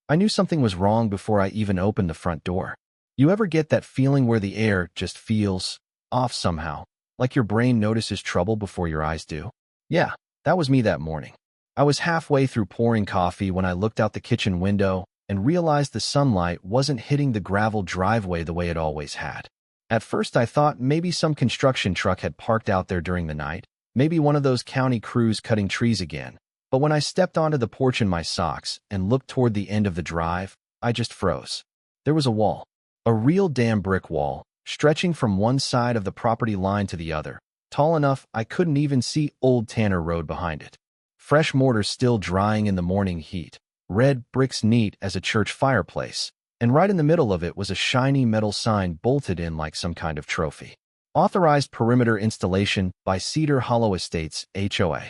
I knew something was wrong before I even opened the front door. You ever get that feeling where the air just feels off somehow, like your brain notices trouble before your eyes do? Yeah, that was me that morning. I was halfway through pouring coffee when I looked out the kitchen window and realized the sunlight wasn't hitting the gravel driveway the way it always had. At first I thought maybe some construction truck had parked out there during the night, maybe one of those county crews cutting trees again. But when I stepped onto the porch in my socks and looked toward the end of the drive, I just froze. There was a wall. A real damn brick wall, stretching from one side of the property line to the other, tall enough I couldn't even see Old Tanner Road behind it. Fresh mortar still drying in the morning heat, red bricks neat as a church fireplace, and right in the middle of it was a shiny metal sign bolted in like some kind of trophy. Authorized perimeter installation by Cedar Hollow Estates, HOA.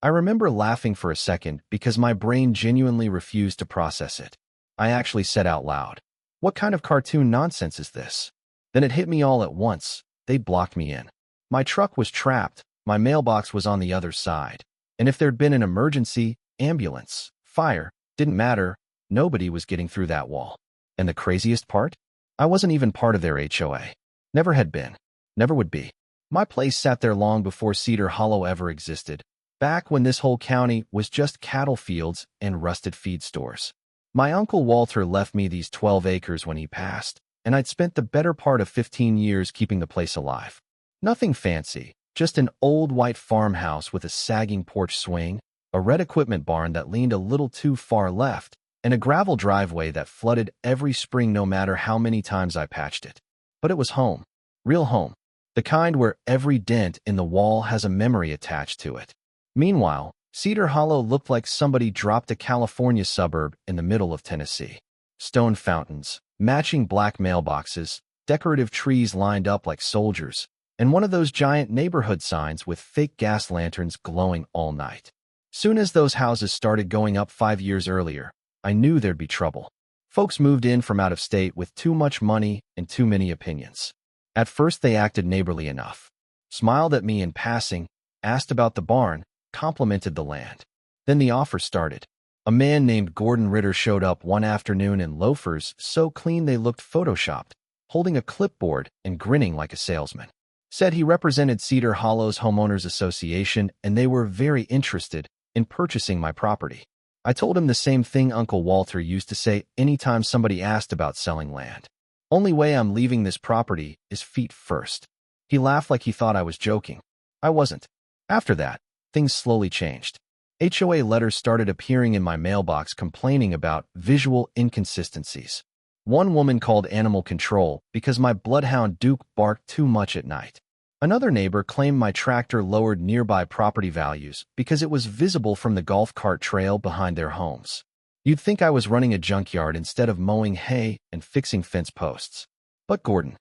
I remember laughing for a second because my brain genuinely refused to process it. I actually said out loud, "What kind of cartoon nonsense is this?" Then it hit me all at once. They'd blocked me in. My truck was trapped, my mailbox was on the other side. And if there'd been an emergency, ambulance, fire, didn't matter, nobody was getting through that wall. And the craziest part? I wasn't even part of their HOA. Never had been. Never would be. My place sat there long before Cedar Hollow ever existed, back when this whole county was just cattle fields and rusted feed stores. My Uncle Walter left me these 12 acres when he passed, and I'd spent the better part of 15 years keeping the place alive. Nothing fancy, just an old white farmhouse with a sagging porch swing, a red equipment barn that leaned a little too far left, and a gravel driveway that flooded every spring no matter how many times I patched it. But it was home. Real home. The kind where every dent in the wall has a memory attached to it. Meanwhile, Cedar Hollow looked like somebody dropped a California suburb in the middle of Tennessee. Stone fountains, matching black mailboxes, decorative trees lined up like soldiers, and one of those giant neighborhood signs with fake gas lanterns glowing all night. Soon as those houses started going up 5 years earlier, I knew there'd be trouble. Folks moved in from out of state with too much money and too many opinions. At first they acted neighborly enough, smiled at me in passing, asked about the barn, complimented the land. Then the offer started. A man named Gordon Ritter showed up one afternoon in loafers so clean they looked photoshopped, holding a clipboard and grinning like a salesman. Said he represented Cedar Hollow's Homeowners Association and they were very interested in purchasing my property. I told him the same thing Uncle Walter used to say anytime somebody asked about selling land. Only way I'm leaving this property is feet first. He laughed like he thought I was joking. I wasn't. After that, things slowly changed. HOA letters started appearing in my mailbox complaining about visual inconsistencies. One woman called animal control because my bloodhound Duke barked too much at night. Another neighbor claimed my tractor lowered nearby property values because it was visible from the golf cart trail behind their homes. You'd think I was running a junkyard instead of mowing hay and fixing fence posts. But Gordon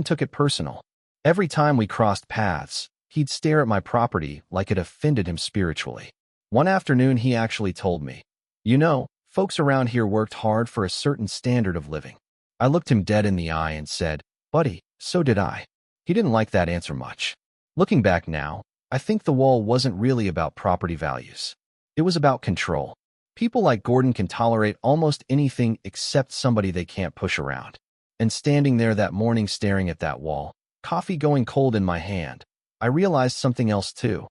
took it personal. Every time we crossed paths, he'd stare at my property like it offended him spiritually. One afternoon he actually told me, "You know, folks around here worked hard for a certain standard of living." I looked him dead in the eye and said, "Buddy, so did I." He didn't like that answer much. Looking back now, I think the wall wasn't really about property values. It was about control. People like Gordon can tolerate almost anything except somebody they can't push around. And standing there that morning staring at that wall, coffee going cold in my hand, I realized something else too.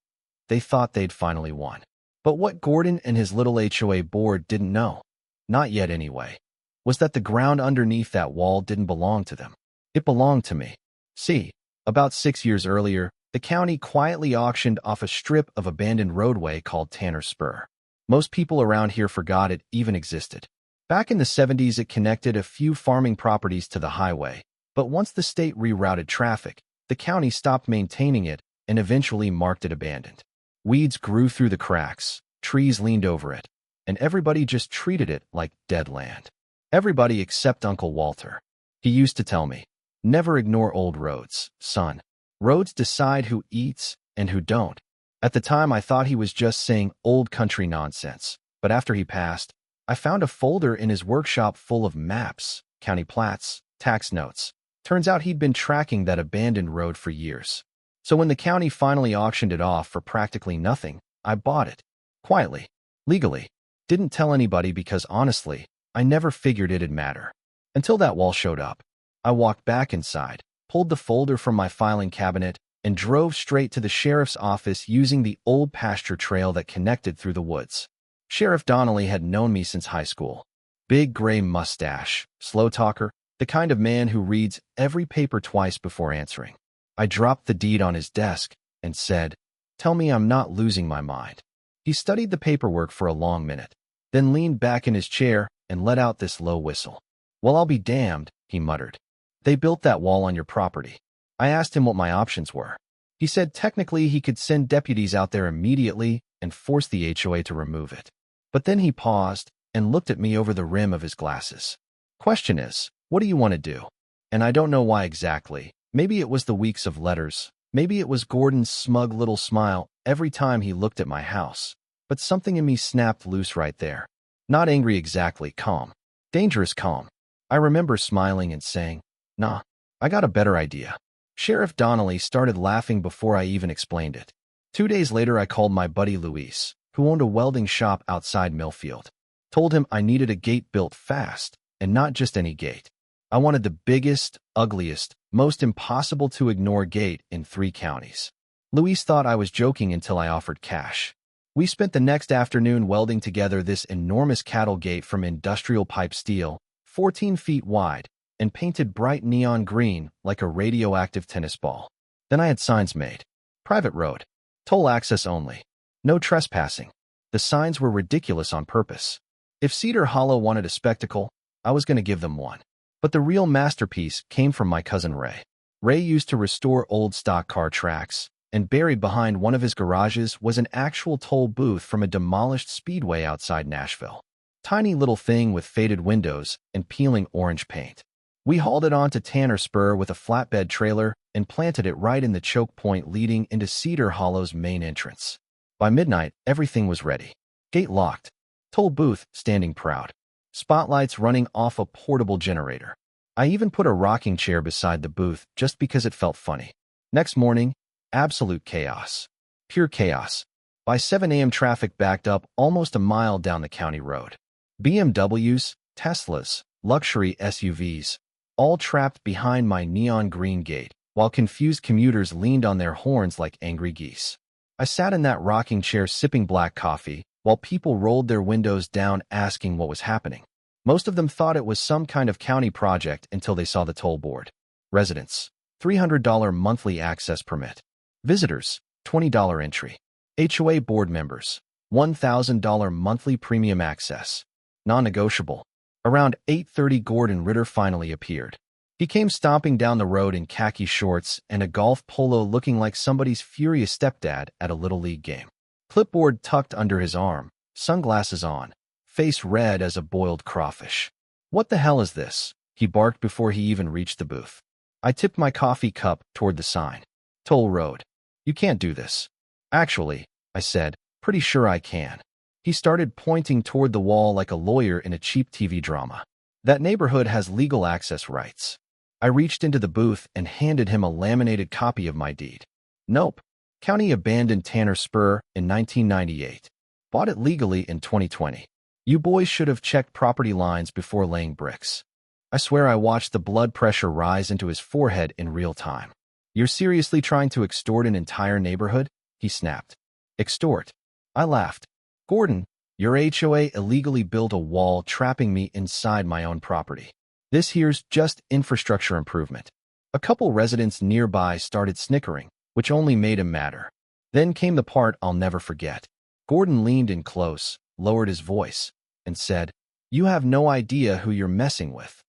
They thought they'd finally won. But what Gordon and his little HOA board didn't know, not yet anyway, was that the ground underneath that wall didn't belong to them. It belonged to me. See, about 6 years earlier, the county quietly auctioned off a strip of abandoned roadway called Tanner Spur. Most people around here forgot it even existed. Back in the 70s, it connected a few farming properties to the highway, but once the state rerouted traffic, the county stopped maintaining it and eventually marked it abandoned. Weeds grew through the cracks, trees leaned over it, and everybody just treated it like dead land. Everybody except Uncle Walter. He used to tell me, "Never ignore old roads, son. Roads decide who eats and who don't." At the time, I thought he was just saying old country nonsense, but after he passed, I found a folder in his workshop full of maps, county plats, tax notes. Turns out he'd been tracking that abandoned road for years. So when the county finally auctioned it off for practically nothing, I bought it. Quietly. Legally. Didn't tell anybody because honestly, I never figured it'd matter. Until that wall showed up. I walked back inside, pulled the folder from my filing cabinet, and drove straight to the sheriff's office using the old pasture trail that connected through the woods. Sheriff Donnelly had known me since high school. Big gray mustache, slow talker, the kind of man who reads every paper twice before answering. I dropped the deed on his desk and said, "Tell me I'm not losing my mind." He studied the paperwork for a long minute, then leaned back in his chair and let out this low whistle. "Well, I'll be damned," he muttered. "They built that wall on your property." I asked him what my options were. He said technically he could send deputies out there immediately and force the HOA to remove it. But then he paused and looked at me over the rim of his glasses. "Question is, what do you want to do?" And I don't know why exactly. Maybe it was the weeks of letters. Maybe it was Gordon's smug little smile every time he looked at my house. But something in me snapped loose right there. Not angry exactly, calm. Dangerous calm. I remember smiling and saying, "Nah, I got a better idea." Sheriff Donnelly started laughing before I even explained it. 2 days later, I called my buddy Luis, who owned a welding shop outside Millfield. Told him I needed a gate built fast, and not just any gate. I wanted the biggest, ugliest, most impossible to ignore gate in 3 counties. Luis thought I was joking until I offered cash. We spent the next afternoon welding together this enormous cattle gate from industrial pipe steel, 14 feet wide, and painted bright neon green like a radioactive tennis ball. Then I had signs made. Private road. Toll access only. No trespassing. The signs were ridiculous on purpose. If Cedar Hollow wanted a spectacle, I was going to give them one. But the real masterpiece came from my cousin Ray. Ray used to restore old stock car tracks, and buried behind one of his garages was an actual toll booth from a demolished speedway outside Nashville. Tiny little thing with faded windows and peeling orange paint. We hauled it onto Tanner Spur with a flatbed trailer and planted it right in the choke point leading into Cedar Hollow's main entrance. By midnight, everything was ready. Gate locked. Toll booth standing proud. Spotlights running off a portable generator. I even put a rocking chair beside the booth just because it felt funny. Next morning, absolute chaos. Pure chaos. By 7 a.m. traffic backed up almost a mile down the county road. BMWs, Teslas, luxury SUVs, all trapped behind my neon green gate, while confused commuters leaned on their horns like angry geese. I sat in that rocking chair sipping black coffee, while people rolled their windows down asking what was happening. Most of them thought it was some kind of county project until they saw the toll board. Residents, $300 monthly access permit. Visitors, $20 entry. HOA board members, $1,000 monthly premium access. Non-negotiable. Around 8:30, Gordon Ritter finally appeared. He came stomping down the road in khaki shorts and a golf polo looking like somebody's furious stepdad at a Little League game. Clipboard tucked under his arm, sunglasses on, face red as a boiled crawfish. "What the hell is this?" he barked before he even reached the booth. I tipped my coffee cup toward the sign. "Toll Road. You can't do this." "Actually," I said, "pretty sure I can." He started pointing toward the wall like a lawyer in a cheap TV drama. "That neighborhood has legal access rights." I reached into the booth and handed him a laminated copy of my deed. "Nope. County abandoned Tanner Spur in 1998. Bought it legally in 2020. You boys should have checked property lines before laying bricks." I swear I watched the blood pressure rise into his forehead in real time. "You're seriously trying to extort an entire neighborhood?" he snapped. "Extort?" I laughed. "Gordon, your HOA illegally built a wall trapping me inside my own property. This here's just infrastructure improvement." A couple residents nearby started snickering, which only made him madder. Then came the part I'll never forget. Gordon leaned in close, lowered his voice, and said, "You have no idea who you're messing with."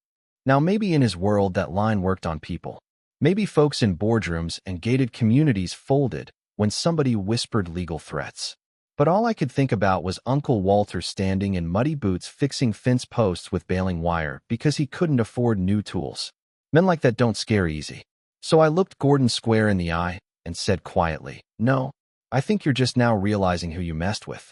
Now maybe in his world that line worked on people. Maybe folks in boardrooms and gated communities folded when somebody whispered legal threats. But all I could think about was Uncle Walter standing in muddy boots fixing fence posts with baling wire because he couldn't afford new tools. Men like that don't scare easy. So I looked Gordon square in the eye and said quietly, "No, I think you're just now realizing who you messed with."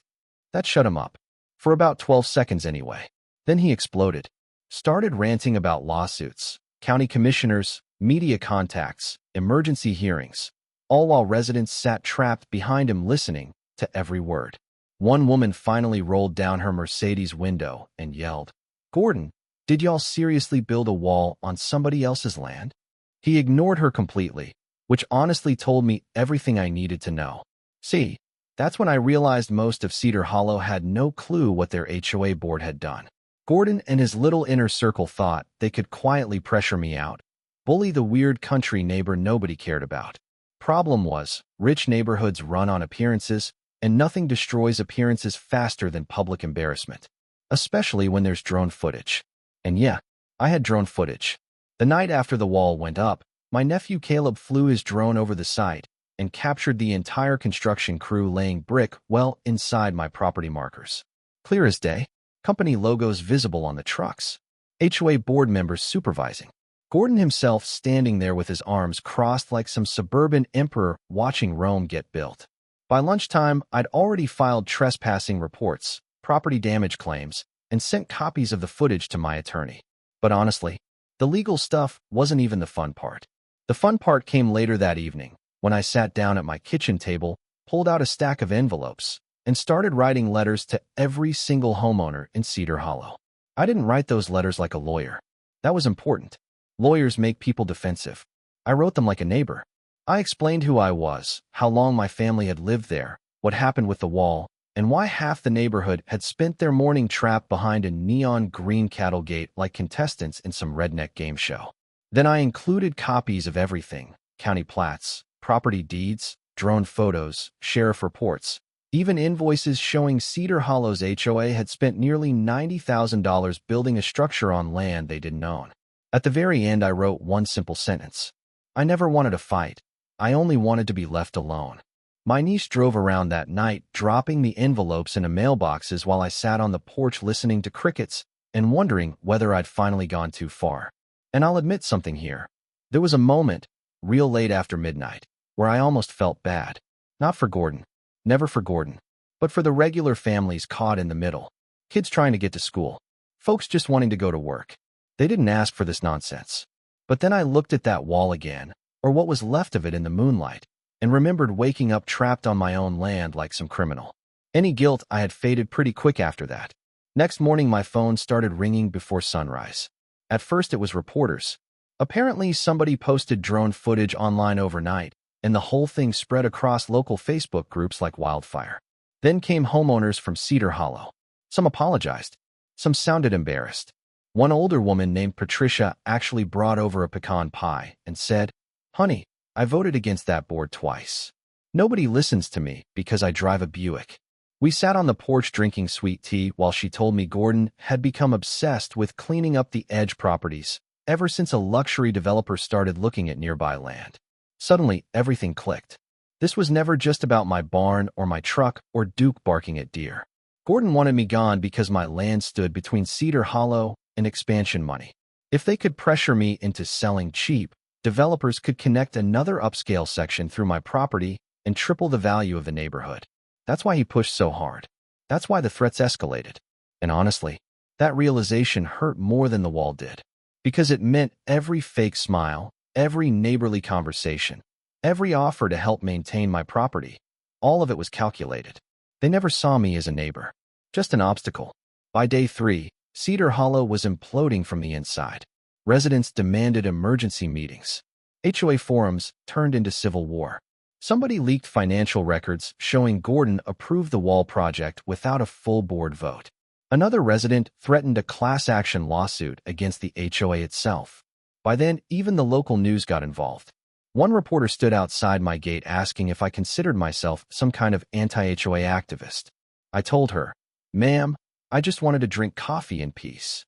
That shut him up. For about 12 seconds anyway. Then he exploded. Started ranting about lawsuits, county commissioners, media contacts, emergency hearings, all while residents sat trapped behind him listening to every word. One woman finally rolled down her Mercedes window and yelled, "Gordon, did y'all seriously build a wall on somebody else's land?" He ignored her completely, which honestly told me everything I needed to know. See, that's when I realized most of Cedar Hollow had no clue what their HOA board had done. Gordon and his little inner circle thought they could quietly pressure me out, bully the weird country neighbor nobody cared about. Problem was, rich neighborhoods run on appearances, and nothing destroys appearances faster than public embarrassment, especially when there's drone footage. And yeah, I had drone footage. The night after the wall went up, my nephew Caleb flew his drone over the site and captured the entire construction crew laying brick well inside my property markers. Clear as day, company logos visible on the trucks, HOA board members supervising. Gordon himself standing there with his arms crossed like some suburban emperor watching Rome get built. By lunchtime, I'd already filed trespassing reports, property damage claims, and sent copies of the footage to my attorney. But honestly, the legal stuff wasn't even the fun part. The fun part came later that evening, when I sat down at my kitchen table, pulled out a stack of envelopes, and started writing letters to every single homeowner in Cedar Hollow. I didn't write those letters like a lawyer. That was important. Lawyers make people defensive. I wrote them like a neighbor. I explained who I was, how long my family had lived there, what happened with the wall, and why half the neighborhood had spent their morning trapped behind a neon green cattle gate like contestants in some redneck game show. Then I included copies of everything: county plats, property deeds, drone photos, sheriff reports, even invoices showing Cedar Hollow's HOA had spent nearly $90,000 building a structure on land they didn't own. At the very end, I wrote one simple sentence: I never wanted a fight. I only wanted to be left alone. My niece drove around that night, dropping the envelopes into mailboxes while I sat on the porch listening to crickets and wondering whether I'd finally gone too far. And I'll admit something here. There was a moment, real late after midnight, where I almost felt bad. Not for Gordon. Never for Gordon. But for the regular families caught in the middle. Kids trying to get to school. Folks just wanting to go to work. They didn't ask for this nonsense. But then I looked at that wall again, or what was left of it in the moonlight, and remembered waking up trapped on my own land like some criminal. Any guilt I had faded pretty quick after that. Next morning, my phone started ringing before sunrise. At first, it was reporters. Apparently, somebody posted drone footage online overnight, and the whole thing spread across local Facebook groups like wildfire. Then came homeowners from Cedar Hollow. Some apologized. Some sounded embarrassed. One older woman named Patricia actually brought over a pecan pie and said, "Honey, I voted against that board twice. Nobody listens to me because I drive a Buick." We sat on the porch drinking sweet tea while she told me Gordon had become obsessed with cleaning up the edge properties ever since a luxury developer started looking at nearby land. Suddenly, everything clicked. This was never just about my barn or my truck or Duke barking at deer. Gordon wanted me gone because my land stood between Cedar Hollow and expansion money. If they could pressure me into selling cheap, developers could connect another upscale section through my property and triple the value of the neighborhood. That's why he pushed so hard. That's why the threats escalated. And honestly, that realization hurt more than the wall did. Because it meant every fake smile, every neighborly conversation, every offer to help maintain my property, all of it was calculated. They never saw me as a neighbor, just an obstacle. By day 3, Cedar Hollow was imploding from the inside. Residents demanded emergency meetings. HOA forums turned into civil war. Somebody leaked financial records showing Gordon approved the wall project without a full board vote. Another resident threatened a class action lawsuit against the HOA itself. By then, even the local news got involved. One reporter stood outside my gate asking if I considered myself some kind of anti-HOA activist. I told her, "Ma'am, I just wanted to drink coffee in peace."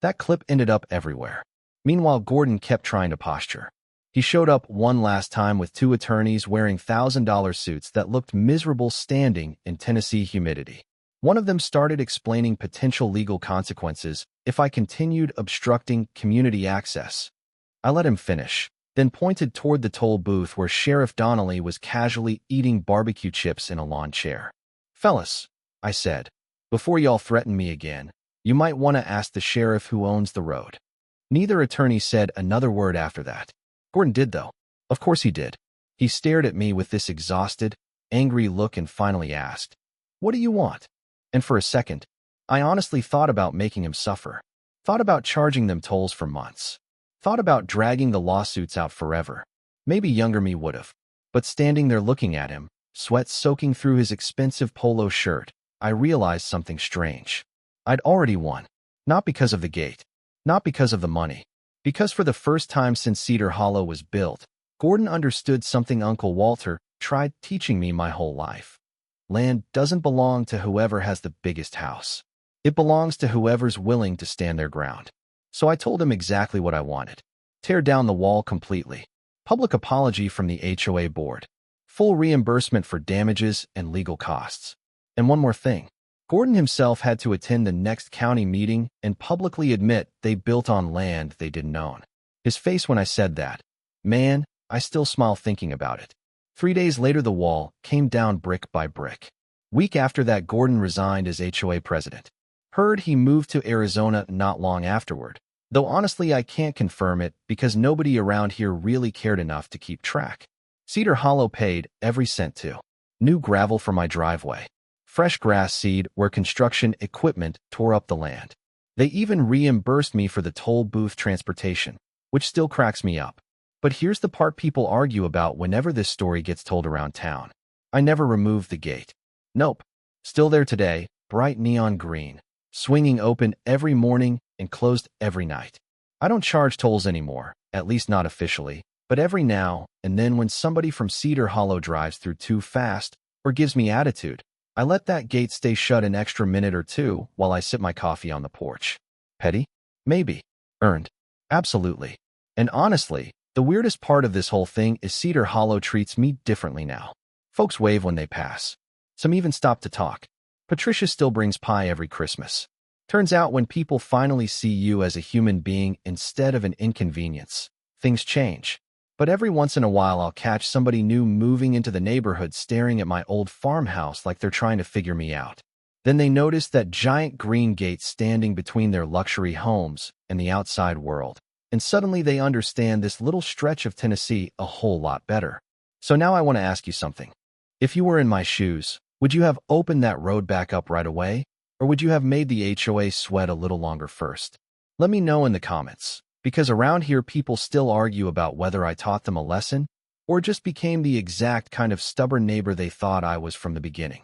That clip ended up everywhere. Meanwhile, Gordon kept trying to posture. He showed up one last time with 2 attorneys wearing $1,000 suits that looked miserable standing in Tennessee humidity. One of them started explaining potential legal consequences if I continued obstructing community access. I let him finish, then pointed toward the toll booth where Sheriff Donnelly was casually eating barbecue chips in a lawn chair. "Fellas," I said, "before y'all threaten me again, you might want to ask the sheriff who owns the road." Neither attorney said another word after that. Gordon did, though. Of course he did. He stared at me with this exhausted, angry look and finally asked, "What do you want?" And for a second, I honestly thought about making him suffer. Thought about charging them tolls for months. Thought about dragging the lawsuits out forever. Maybe younger me would've. But standing there looking at him, sweat soaking through his expensive polo shirt, I realized something strange. I'd already won. Not because of the gate. Not because of the money. Because for the first time since Cedar Hollow was built, Gordon understood something Uncle Walter tried teaching me my whole life. Land doesn't belong to whoever has the biggest house. It belongs to whoever's willing to stand their ground. So I told him exactly what I wanted. Tear down the wall completely. Public apology from the HOA board. Full reimbursement for damages and legal costs. And one more thing. Gordon himself had to attend the next county meeting and publicly admit they built on land they didn't own. His face when I said that. Man, I still smile thinking about it. 3 days later the wall came down brick by brick. Week after that Gordon resigned as HOA president. Heard he moved to Arizona not long afterward, though honestly I can't confirm it because nobody around here really cared enough to keep track. Cedar Hollow paid every cent too. New gravel for my driveway. Fresh grass seed where construction equipment tore up the land. They even reimbursed me for the toll booth transportation, which still cracks me up. But here's the part people argue about whenever this story gets told around town. I never removed the gate. Nope. Still there today, bright neon green. Swinging open every morning and closed every night. I don't charge tolls anymore, at least not officially, but every now and then when somebody from Cedar Hollow drives through too fast or gives me attitude, I let that gate stay shut an extra minute or two while I sip my coffee on the porch. Petty? Maybe. Earned? Absolutely. And honestly, the weirdest part of this whole thing is Cedar Hollow treats me differently now. Folks wave when they pass. Some even stop to talk. Patricia still brings pie every Christmas. Turns out when people finally see you as a human being instead of an inconvenience, things change. But every once in a while I'll catch somebody new moving into the neighborhood staring at my old farmhouse like they're trying to figure me out. Then they notice that giant green gate standing between their luxury homes and the outside world. And suddenly they understand this little stretch of Tennessee a whole lot better. So now I want to ask you something. If you were in my shoes, would you have opened that road back up right away? Or would you have made the HOA sweat a little longer first? Let me know in the comments, because around here people still argue about whether I taught them a lesson or just became the exact kind of stubborn neighbor they thought I was from the beginning.